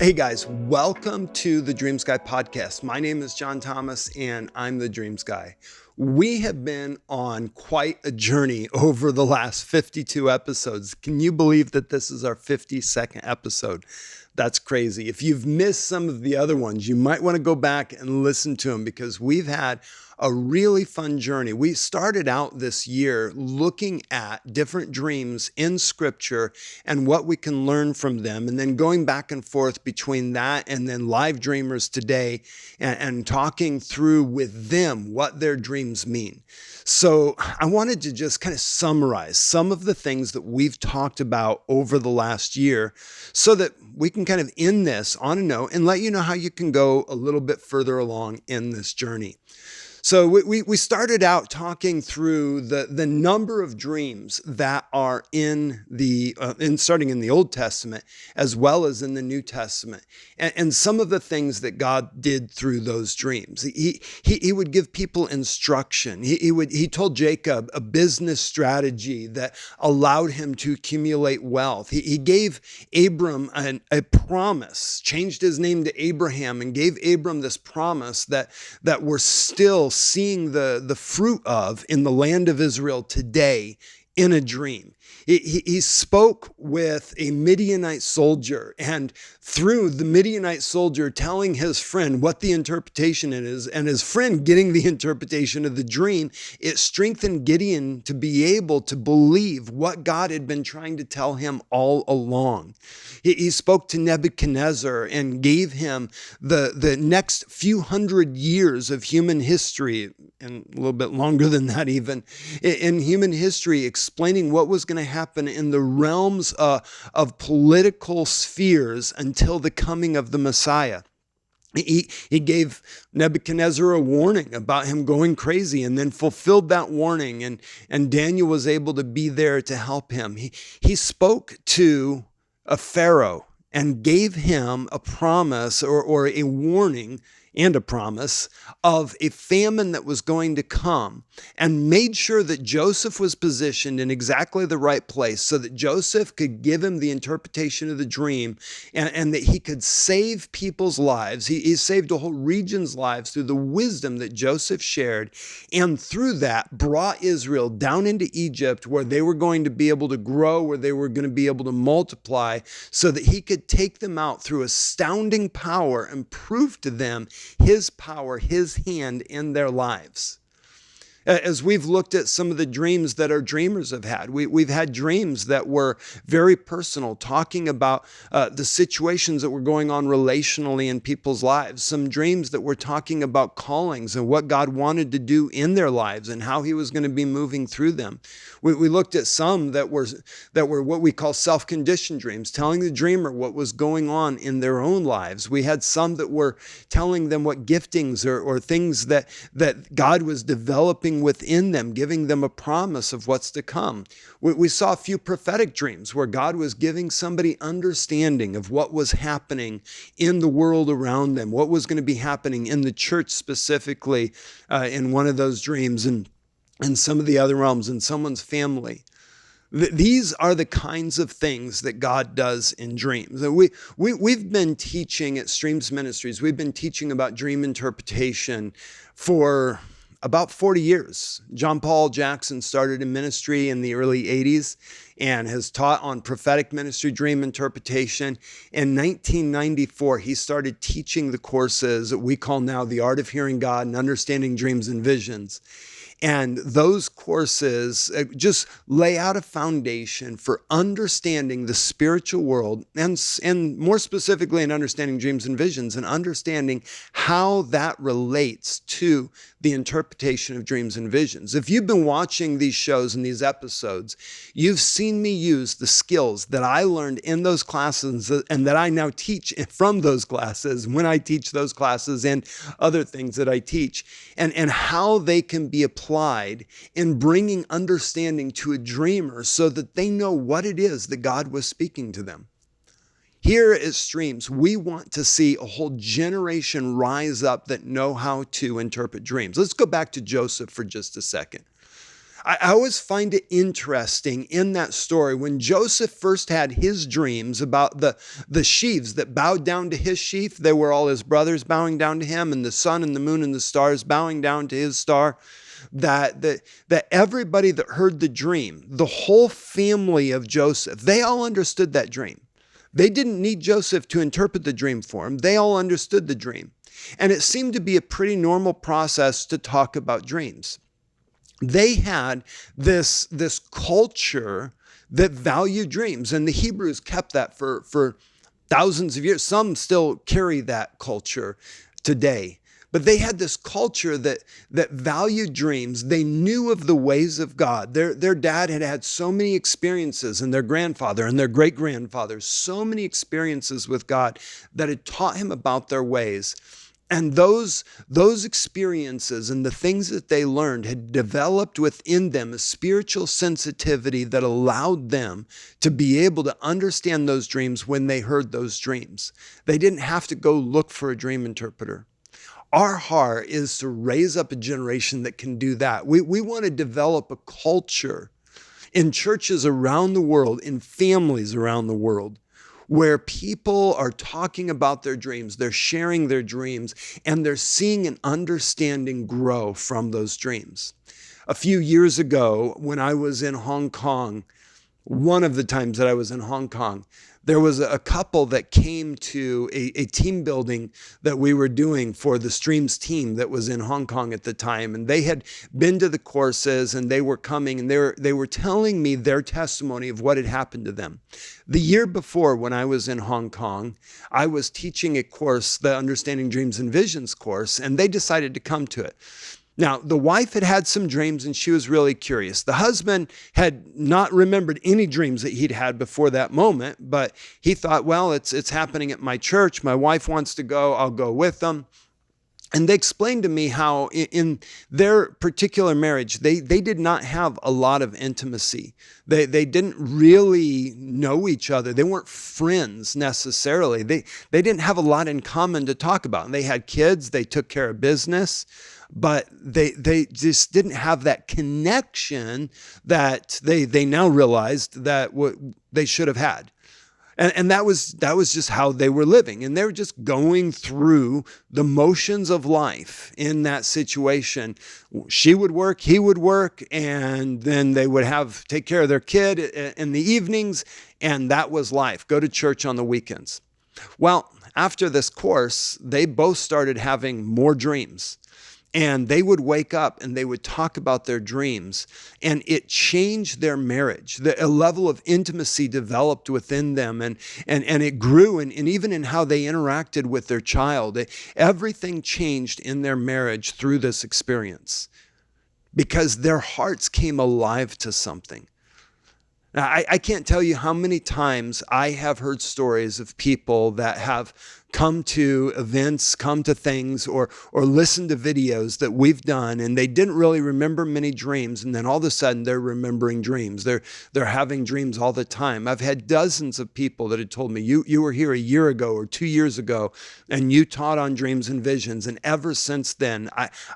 Hey guys, welcome to the Dreams Guy podcast. My name is John Thomas and I'm the Dreams Guy. We have been on quite a journey over the last 52 episodes. Can you believe that this is our 52nd episode? That's crazy. If you've missed some of the other ones, you might want to go back and listen to them because we've had a really fun journey. We started out this year looking at different dreams in scripture and what we can learn from them, and then going back and forth between that and then live dreamers today and talking through with them what their dreams mean. So I wanted to just kind of summarize some of the things that we've talked about over the last year so that we can kind of end this on a note and let you know how you can go a little bit further along in this journey. So we started out talking through the number of dreams that are in starting in the Old Testament as well as in the New Testament, and some of the things that God did through those dreams. He would give people instruction. He told Jacob a business strategy that allowed him to accumulate wealth. He gave Abram a promise, changed his name to Abraham, and gave Abram this promise that we're still seeing the fruit of in the land of Israel today in a dream. He spoke with a Midianite soldier, and through the Midianite soldier telling his friend what the interpretation is, and his friend getting the interpretation of the dream, it strengthened Gideon to be able to believe what God had been trying to tell him all along. He spoke to Nebuchadnezzar and gave him the next few hundred years of human history, and a little bit longer than that even, in human history, explaining what was going to happen in the realms of political spheres until the coming of the Messiah. He gave Nebuchadnezzar a warning about him going crazy and then fulfilled that warning, and Daniel was able to be there to help him. He spoke to a Pharaoh and gave him a promise or a warning and a promise of a famine that was going to come, and made sure that Joseph was positioned in exactly the right place so that Joseph could give him the interpretation of the dream, and that he could save people's lives. He saved a whole region's lives through the wisdom that Joseph shared, and through that brought Israel down into Egypt where they were going to be able to grow, where they were going to be able to multiply, so that he could take them out through astounding power and prove to them his power, his hand in their lives. As we've looked at some of the dreams that our dreamers have had, we've had dreams that were very personal, talking about the situations that were going on relationally in people's lives. Some dreams that were talking about callings and what God wanted to do in their lives and how he was going to be moving through them. We looked at some that were what we call self-conditioned dreams, telling the dreamer what was going on in their own lives. We had some that were telling them what giftings or things that God was developing within them, giving them a promise of what's to come. We saw a few prophetic dreams where God was giving somebody understanding of what was happening in the world around them, what was going to be happening in the church specifically in one of those dreams, and some of the other realms in someone's family. These are the kinds of things that God does in dreams. We've been teaching at Streams Ministries, we've been teaching about dream interpretation for about 40 years. Jon Paul Jackson started a ministry in the early 80s and has taught on prophetic ministry, dream interpretation. In 1994, he started teaching the courses that we call now The Art of Hearing God and Understanding Dreams and Visions. And those courses just lay out a foundation for understanding the spiritual world, and more specifically in understanding dreams and visions, and understanding how that relates to the interpretation of dreams and visions. If you've been watching these shows and these episodes, you've seen me use the skills that I learned in those classes and that I now teach from those classes when I teach those classes and other things that I teach, and how they can be applied in bringing understanding to a dreamer so that they know what it is that God was speaking to them. Here at Streams, we want to see a whole generation rise up that know how to interpret dreams. Let's go back to Joseph for just a second. I always find it interesting in that story when Joseph first had his dreams about the sheaves that bowed down to his sheaf. They were all his brothers bowing down to him, and the sun and the moon and the stars bowing down to his star. That everybody that heard the dream, the whole family of Joseph, they all understood that dream. They didn't need Joseph to interpret the dream for them. They all understood the dream. And it seemed to be a pretty normal process to talk about dreams. They had this culture that valued dreams, and the Hebrews kept that for thousands of years. Some still carry that culture today. But they had this culture that valued dreams. They knew of the ways of God. Their dad had had so many experiences, and their grandfather and their great-grandfather, so many experiences with God that had taught him about their ways. And those experiences and the things that they learned had developed within them a spiritual sensitivity that allowed them to be able to understand those dreams when they heard those dreams. They didn't have to go look for a dream interpreter. Our heart is to raise up a generation that can do that. We want to develop a culture in churches around the world, in families around the world, where people are talking about their dreams, they're sharing their dreams, and they're seeing an understanding grow from those dreams. A few years ago, when I was in Hong Kong, one of the times that I was in Hong Kong, there was a couple that came to a team building that we were doing for the Streams team that was in Hong Kong at the time. And they had been to the courses, and they were coming, and they were telling me their testimony of what had happened to them. The year before, when I was in Hong Kong, I was teaching a course, the Understanding Dreams and Visions course, and they decided to come to it. Now, the wife had had some dreams, and she was really curious. The husband had not remembered any dreams that he'd had before that moment, but he thought, well, it's happening at my church. My wife wants to go. I'll go with them. And they explained to me how in their particular marriage, they did not have a lot of intimacy. They didn't really know each other. They weren't friends necessarily. They didn't have a lot in common to talk about. And they had kids. They took care of business. But they just didn't have that connection that they now realized that what they should have had. And that was just how they were living. And they were just going through the motions of life in that situation. She would work, he would work, and then they would take care of their kid in the evenings, and that was life. Go to church on the weekends. Well, after this course, they both started having more dreams. And they would wake up and they would talk about their dreams, and it changed their marriage. A level of intimacy developed within them, and it grew, and even in how they interacted with their child. Everything changed in their marriage through this experience because their hearts came alive to something. Now, I can't tell you how many times I have heard stories of people that have come to events, come to things, or listen to videos that we've done, and they didn't really remember many dreams, and then all of a sudden they're remembering dreams. They're having dreams all the time. I've had dozens of people that had told me, you were here a year ago or 2 years ago, and you taught on dreams and visions, and ever since then,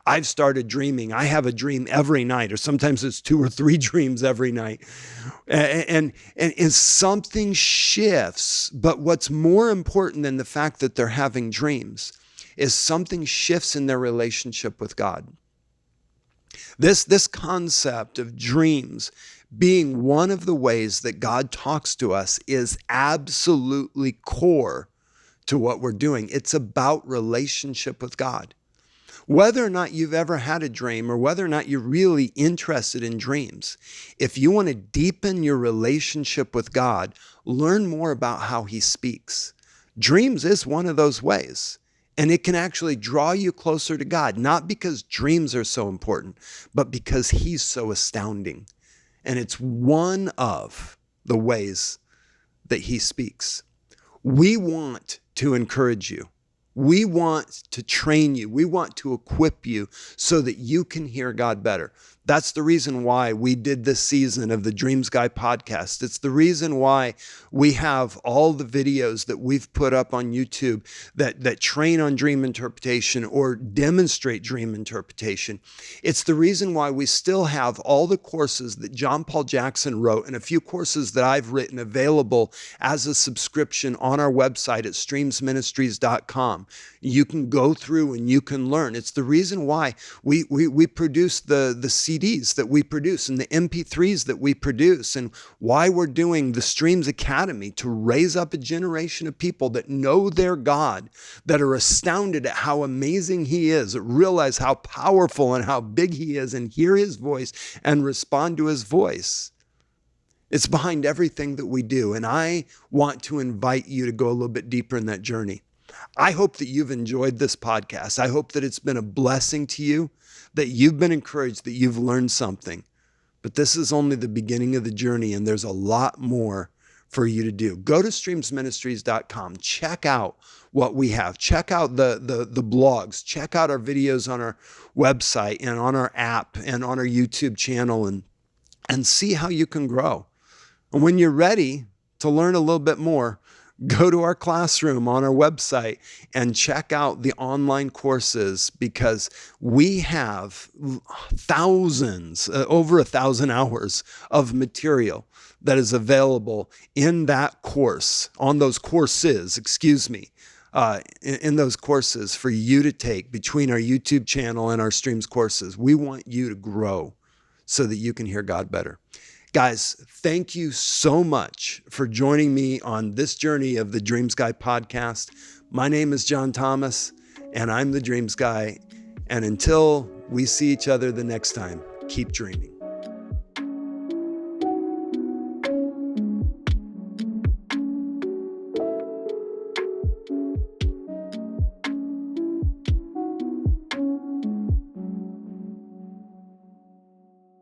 I've started dreaming. I have a dream every night, or sometimes it's 2 or 3 dreams every night. And something shifts, but what's more important than the fact that they're having dreams is something shifts in their relationship with God. This concept of dreams being one of the ways that God talks to us is absolutely core to what we're doing. It's about relationship with God. Whether or not you've ever had a dream or whether or not you're really interested in dreams, if you want to deepen your relationship with God, learn more about how He speaks. Dreams is one of those ways, and it can actually draw you closer to God, not because dreams are so important, but because He's so astounding. And it's one of the ways that He speaks. We want to encourage you. We want to train you. We want to equip you so that you can hear God better. That's the reason why we did this season of the Dreams Guy podcast. It's the reason why we have all the videos that we've put up on YouTube that train on dream interpretation or demonstrate dream interpretation. It's the reason why we still have all the courses that Jon Paul Jackson wrote and a few courses that I've written available as a subscription on our website at streamsministries.com. You can go through and you can learn. It's the reason why we produce the CDs that we produce and the MP3s that we produce, and why we're doing the Streams Academy to raise up a generation of people that know their God, that are astounded at how amazing He is, that realize how powerful and how big He is, and hear His voice and respond to His voice. It's behind everything that we do, and I want to invite you to go a little bit deeper in that journey. I hope that you've enjoyed this podcast. I hope that it's been a blessing to you, that you've been encouraged, that you've learned something. But this is only the beginning of the journey, and there's a lot more for you to do. Go to streamsministries.com. Check out what we have. Check out the blogs. Check out our videos on our website and on our app and on our YouTube channel, and see how you can grow. And when you're ready to learn a little bit more, go to our classroom on our website and check out the online courses, because we have thousands, over 1,000 hours of material that is available in that course, on those courses, in those courses for you to take between our YouTube channel and our Streams courses. We want you to grow so that you can hear God better. Guys, thank you so much for joining me on this journey of the Dreams Guy podcast. My name is Jon Thomas, and I'm the Dreams Guy. And until we see each other the next time, keep dreaming.